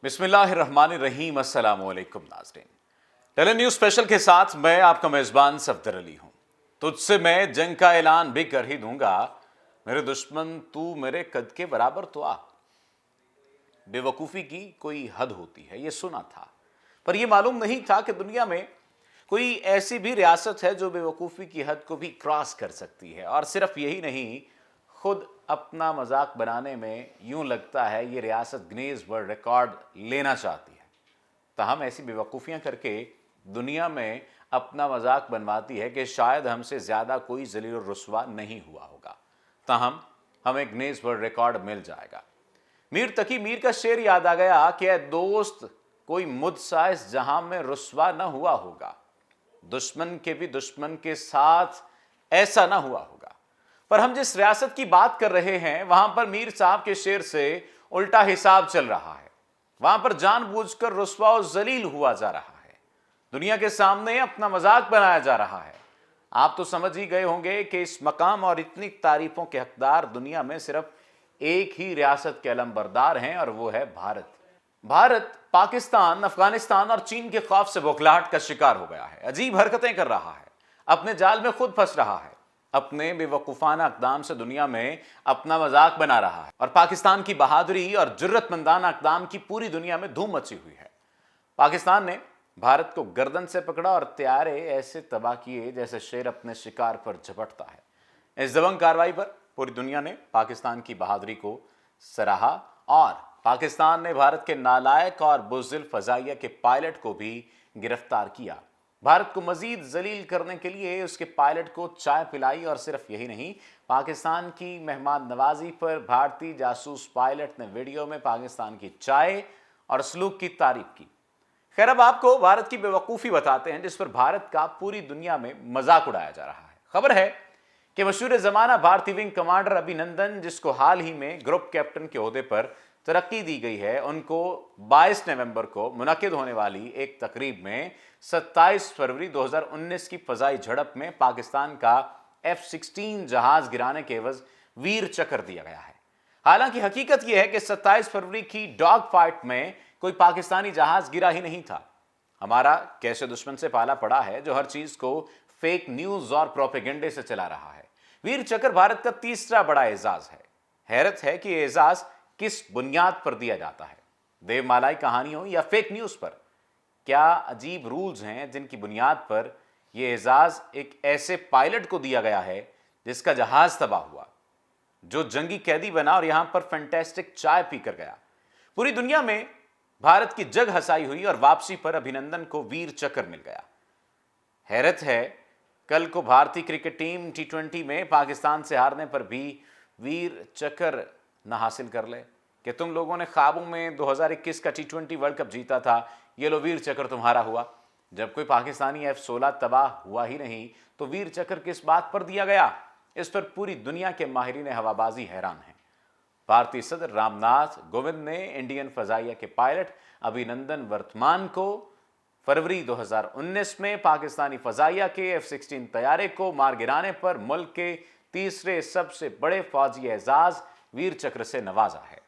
बिस्मिल्लाहिर्रहमानिर्रहीम। अस्सलाम वालेकुम नाज़रीन, टेलन न्यूज़ स्पेशल के साथ मैं आपका मेज़बान सफदर अली हूँ। तुझसे मैं जंग का ऐलान भी कर ही दूंगा, मेरे दुश्मन तू मेरे कद के बराबर तो आ। बेवकूफ़ी की कोई हद होती है, ये सुना था, पर यह मालूम नहीं था कि दुनिया में कोई ऐसी भी रियासत है जो बेवकूफ़ी की हद को भी क्रॉस कर सकती है। और सिर्फ यही नहीं, खुद अपना मजाक बनाने में यूं लगता है ये रियासत गिनीज वर्ल्ड रिकॉर्ड लेना चाहती है। ताहम ऐसी बेवकूफ़ियाँ करके दुनिया में अपना मजाक बनवाती है कि शायद हमसे ज़्यादा कोई ज़लील और रुस्वा नहीं हुआ होगा। ताहम हमें गिनीज वर्ल्ड रिकॉर्ड मिल जाएगा। मीर तकी मीर का शेर याद आ गया कि ऐ दोस्त, कोई मुझसा इस जहां में रुस्वा न हुआ होगा, दुश्मन के भी दुश्मन के साथ ऐसा ना हुआ होगा। पर हम जिस रियासत की बात कर रहे हैं वहां पर मीर साहब के शेर से उल्टा हिसाब चल रहा है। वहां पर जानबूझकर रुस्वा और जलील हुआ जा रहा है, दुनिया के सामने अपना मजाक बनाया जा रहा है। आप तो समझ ही गए होंगे कि इस मकाम और इतनी तारीफों के हकदार दुनिया में सिर्फ एक ही रियासत के अलमबरदार हैं, और वो है भारत। भारत पाकिस्तान, अफगानिस्तान और चीन के खौफ से बौखलाहट का शिकार हो गया है, अजीब हरकतें कर रहा है, अपने जाल में खुद फंस रहा है, अपने बेवकूफाना इक़दाम से दुनिया में अपना मजाक बना रहा है। और पाकिस्तान की बहादुरी और जुर्रतमंदाना इक़दाम की पूरी दुनिया में धूम मची हुई है। पाकिस्तान ने भारत को गर्दन से पकड़ा और त्यारे ऐसे तबाह किए जैसे शेर अपने शिकार पर झपटता है। इस दबंग कार्रवाई पर पूरी दुनिया ने पाकिस्तान की बहादुरी को सराहा, और पाकिस्तान ने भारत के नालायक और बुज़दिल फ़ज़ाइया के पायलट को भी गिरफ्तार किया। भारत को मजीद जलील करने के लिए उसके पायलट को चाय पिलाई, और सिर्फ यही नहीं, पाकिस्तान की मेहमान नवाजी पर भारतीय जासूस पायलट ने वीडियो में पाकिस्तान की चाय और सलूक की तारीफ की। खैर, अब आपको भारत की बेवकूफ़ी बताते हैं जिस पर भारत का पूरी दुनिया में मजाक उड़ाया जा रहा है। खबर है कि मशहूर ज़माना भारतीय विंग कमांडर अभिनंदन, जिसको हाल ही में ग्रुप कैप्टन के ओहदे पर तरक्की दी गई है, उनको 22 नवंबर को मुनक्किद होने वाली एक तकरीब में 27 फरवरी 2019 की फ़ज़ाई झड़प में पाकिस्तान का F-16 जहाज़ गिराने के एवज वीर चक्र दिया गया है। हालांकि हकीकत यह है कि 27 फरवरी की डॉग फाइट में कोई पाकिस्तानी जहाज़ गिरा ही नहीं था। हमारा कैसे दुश्मन से पाला पड़ा है जो हर चीज़ को फेक न्यूज़ और प्रोपेगेंडे से चला रहा है। वीर चक्र भारत का तीसरा बड़ा एजाज है। हैरत है कि एजाज किस बुनियाद पर दिया जाता है, देवमालाई कहानियों या फेक न्यूज़ पर? क्या अजीब रूल्स हैं जिनकी बुनियाद पर यह एजाज एक ऐसे पायलट को दिया गया है जिसका जहाज तबाह हुआ, जो जंगी कैदी बना और यहां पर फैंटास्टिक चाय पीकर गया। पूरी दुनिया में भारत की जग हंसाई हुई और वापसी पर अभिनंदन को वीर चक्र मिल गया। हैरत है, कल को भारतीय क्रिकेट टीम T20 में पाकिस्तान से हारने पर भी वीर चक्र न हासिल कर ले कि तुम लोगों ने ख्वाबों में 2021 का T20 वर्ल्ड कप जीता था, ये लो वीर चक्र तुम्हारा हुआ। जब कोई पाकिस्तानी F-16 तबाह हुआ ही नहीं तो वीर चक्र किस बात पर दिया गया? इस पर पूरी दुनिया के माहिरीन हवाबाजी हैरान हैं। भारतीय सदर रामनाथ कोविंद ने इंडियन फ़ज़ाइया के पायलट अभिनंदन वर्तमान को फरवरी 2019 में पाकिस्तानी फ़ज़ाइया के F-16 तैयारे को मार गिराने पर मुल्क के तीसरे सबसे बड़े फौजी एजाज वीर चक्र से नवाजा है।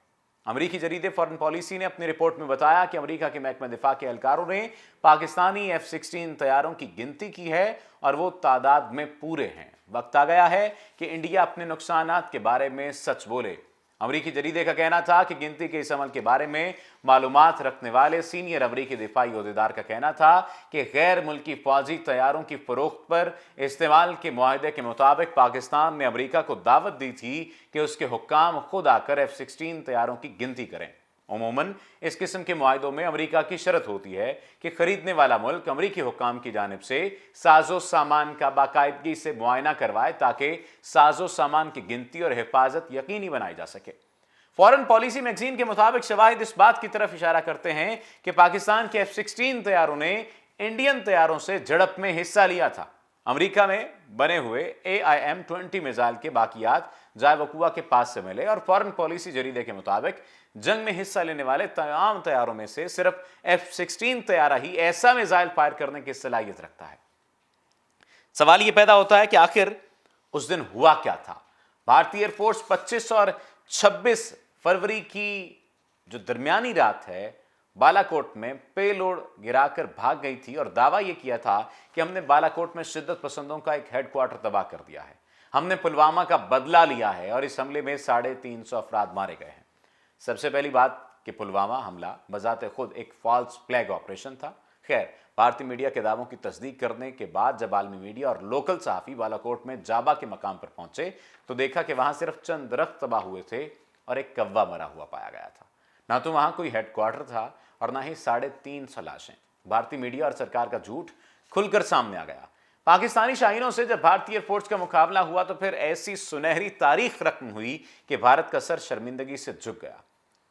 अमेरिकी जरीदे फॉरेन पॉलिसी ने अपनी रिपोर्ट में बताया कि अमेरिका के महकमे दिफा के एहलकारों ने पाकिस्तानी F-16 तैयारों की गिनती की है और वो तादाद में पूरे हैं। वक्त आ गया है कि इंडिया अपने नुकसानात के बारे में सच बोले। अमेरिकी जरीदे का कहना था कि गिनती के इस अमल के बारे में मालूमात रखने वाले सीनियर अमेरिकी दिफाई ओहदेदार का कहना था कि गैर मुल्की फौजी तैयारों की फरोख्त पर इस्तेमाल के मुआहदे के मुताबिक पाकिस्तान ने अमेरिका को दावत दी थी कि उसके हुक्काम खुद आकर F-16 तैयारों की गिनती करें। उमूमन इस किस्म के मुआहदों में अमेरिका की शर्त होती है कि खरीदने वाला मुल्क अमेरिकी हुक्काम की जानिब से साजो सामान का बाकायदगी से मुआयना करवाए ताकि साजो सामान की गिनती और हिफाजत यकीनी बनाई जा सके। फॉरेन पॉलिसी मैगजीन के मुताबिक शवाहिद इस बात की तरफ इशारा करते हैं कि पाकिस्तान के F-16 तैयारों ने इंडियन तैयारों से झड़प में हिस्सा लिया था। अमेरिका में बने हुए AIM-20 मिसाइल के बाकियात जाय वकुआ के पास से मिले, और फॉरेन पॉलिसी जरीदे के मुताबिक जंग में हिस्सा लेने वाले तमाम तैयारों में से सिर्फ F-16 तैयारा ही ऐसा मिसाइल फायर करने की सलाहियत रखता है। सवाल यह पैदा होता है कि आखिर उस दिन हुआ क्या था? भारतीय एयरफोर्स 25 और 26 फरवरी की जो दरमियानी रात है बालाकोट में पेलोड गिराकर भाग गई थी और दावा यह किया था कि हमने बालाकोट में शिद्दत पसंदों का एक हेडक्वार्टर तबाह कर दिया है, हमने पुलवामा का बदला लिया है और इस हमले में 350 अफराद मारे गए हैं। सबसे पहली बात कि पुलवामा हमला बजाते खुद एक फॉल्स फ्लैग ऑपरेशन था। खैर, भारतीय मीडिया के दावों की तस्दीक करने के बाद जब आलमी मीडिया और लोकल सहाफी बालाकोट में जाबा के मकाम पर पहुंचे तो देखा कि वहां सिर्फ चंद दरख्त तबाह हुए थे और एक कौवा मरा हुआ पाया गया था। ना तो वहां कोई हेडक्वार्टर था और ना ही 350 लाशें। भारतीय मीडिया और सरकार का झूठ खुलकर सामने आ गया। पाकिस्तानी शाहीनों से जब भारतीय एयरफोर्स का मुकाबला हुआ तो फिर ऐसी सुनहरी तारीख रकम हुई कि भारत का सर शर्मिंदगी से झुक गया।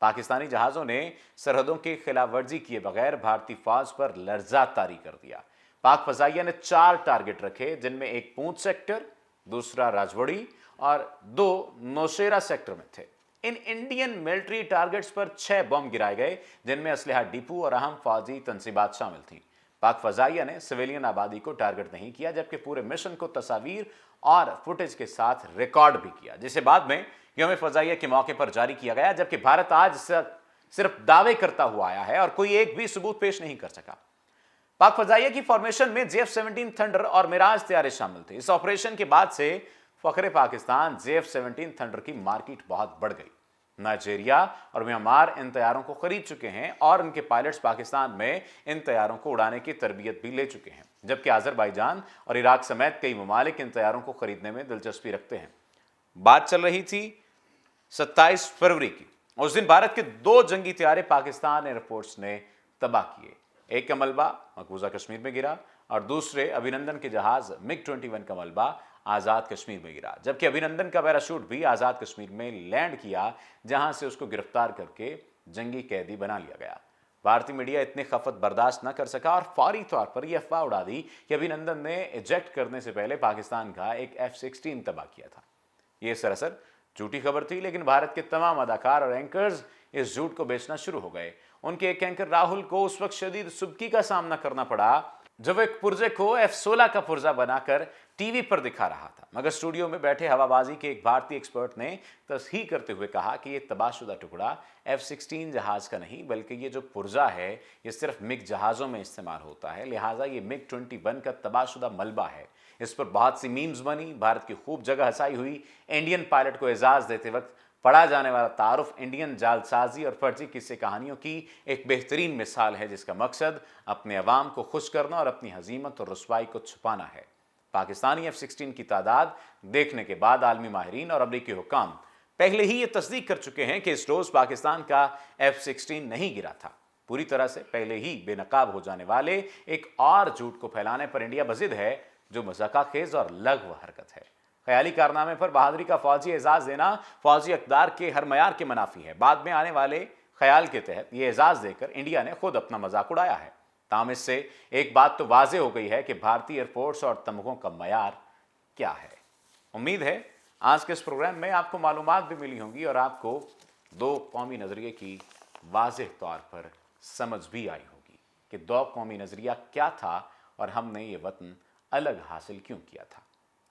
पाकिस्तानी जहाजों ने सरहदों की खिलाफ वर्जी किए बगैर भारतीय फौज पर लर्जा तारी कर दिया। पाक फजाइया ने 4 टारगेट रखे, जिनमें एक पूंछ सेक्टर, दूसरा राजौरी और 2 नौशेरा सेक्टर में थे। इन इंडियन मिलिट्री टारगेट्स पर 6 बम गिराए गए, जिनमें असलहा डिपो और अहम फौजी तंसीबात शामिल थी। पाक फजाइया ने सिविलियन आबादी को टारगेट नहीं किया, जबकि पूरे मिशन को तस्वीर और फुटेज के साथ रिकॉर्ड भी किया, जिसे बाद में यौम फजाइया के मौके पर जारी किया गया, जबकि भारत आज सिर्फ दावे करता हुआ आया है और कोई एक भी सबूत पेश नहीं कर सका। पाक फजाइया की फॉर्मेशन में JF-17 थंडर और मिराज तैयारे शामिल थे। इस ऑपरेशन के बाद से फखरे पाकिस्तान JF-17 थंडर की मार्केट बहुत बढ़ गई। नाइजीरिया और म्यांमार इन तैयारों को खरीद चुके हैं और उनके पायलट्स पाकिस्तान में इन तैयारों को उड़ाने की तरबियत भी ले चुके हैं, जबकि अजरबैजान और इराक समेत कई ममालिक इन तैयारों को खरीदने में दिलचस्पी रखते हैं। बात चल रही थी 27 फरवरी की। उस दिन भारत के 2 जंगी तैयारे पाकिस्तान एयरफोर्स ने तबाह किए। एक का मलबा मकबूजा कश्मीर में गिरा और दूसरे अभिनंदन के जहाज MiG-21 का मलबा आज़ाद कश्मीर में गिरा, जबकि अभिनंदन का पैराशूट भी आज़ाद कश्मीर में लैंड किया, जहां से उसको गिरफ्तार करके जंगी कैदी बना लिया गया। भारतीय मीडिया इतनी खफत बर्दाश्त न कर सका और फौरी तौर पर यह अफवाह उड़ा दी कि अभिनंदन ने इजेक्ट करने से पहले पाकिस्तान का एक F-16 तबाह किया था। यह सरासर झूठी खबर थी, लेकिन भारत के तमाम अदाकार और एंकर्स इस झूठ को बेचना शुरू हो गए। उनके एक एंकर राहुल को उस वक्त शदीद सुबकी का सामना करना पड़ा जब एक पुर्जे को F-16 का पुर्जा बनाकर टीवी पर दिखा रहा था, मगर स्टूडियो में बैठे हवाबाजी के एक भारतीय एक्सपर्ट ने तस्हीह करते हुए कहा कि यह तबाहशुदा टुकड़ा F-16 जहाज का नहीं, बल्कि ये जो पुर्जा है ये सिर्फ मिग जहाज़ों में इस्तेमाल होता है, लिहाजा ये MiG-21 का तबाहशुदा मलबा है। इस पर बहुत सी मीम्स बनी, भारत की खूब जगह हंसाई हुई। इंडियन पायलट को एजाज देते वक्त पढ़ा जाने वाला तारुफ इंडियन जालसाजी और फर्जी किस्से कहानियों की एक बेहतरीन मिसाल है, जिसका मकसद अपने अवाम को खुश करना और अपनी हजीमत और रुसवाई को छुपाना है। पाकिस्तानी F-16 की तादाद देखने के बाद आलमी माहिरीन और अमरीकी हुक्काम पहले ही ये तस्दीक कर चुके हैं कि इस रोज पाकिस्तान का F-16 नहीं गिरा था। पूरी तरह से पहले ही बेनकाब हो जाने वाले एक और झूठ को फैलाने पर इंडिया बजिद है, जो मजाकाखेज और लघ्व हरकत है। ख्याली कारनामे पर बहादुरी का फौजी एजाज देना फौजी अक़दार के हर मयार के मुनाफी है। बाद में आने वाले ख्याल के तहत ये एजाज देकर इंडिया ने खुद अपना मजाक उड़ाया है। ताहम इससे एक बात तो वाज़ेह हो गई है कि भारतीय एयरफोर्स और तमगों का मयार क्या है। उम्मीद है आज के इस प्रोग्राम में आपको मालूमात भी मिली होंगी और आपको 2 कौमी नज़रिए की वाज़ेह तौर पर समझ भी आई होगी कि 2 कौमी नज़रिया क्या था और हमने ये वतन अलग हासिल क्यों किया था।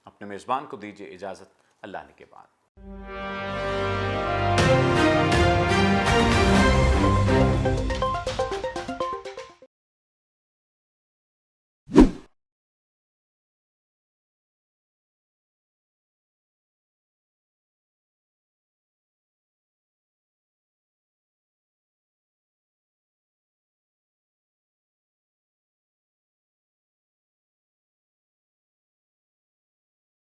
अपने मेज़बान को दीजिए इजाज़त, अल्लाह ने के बाद।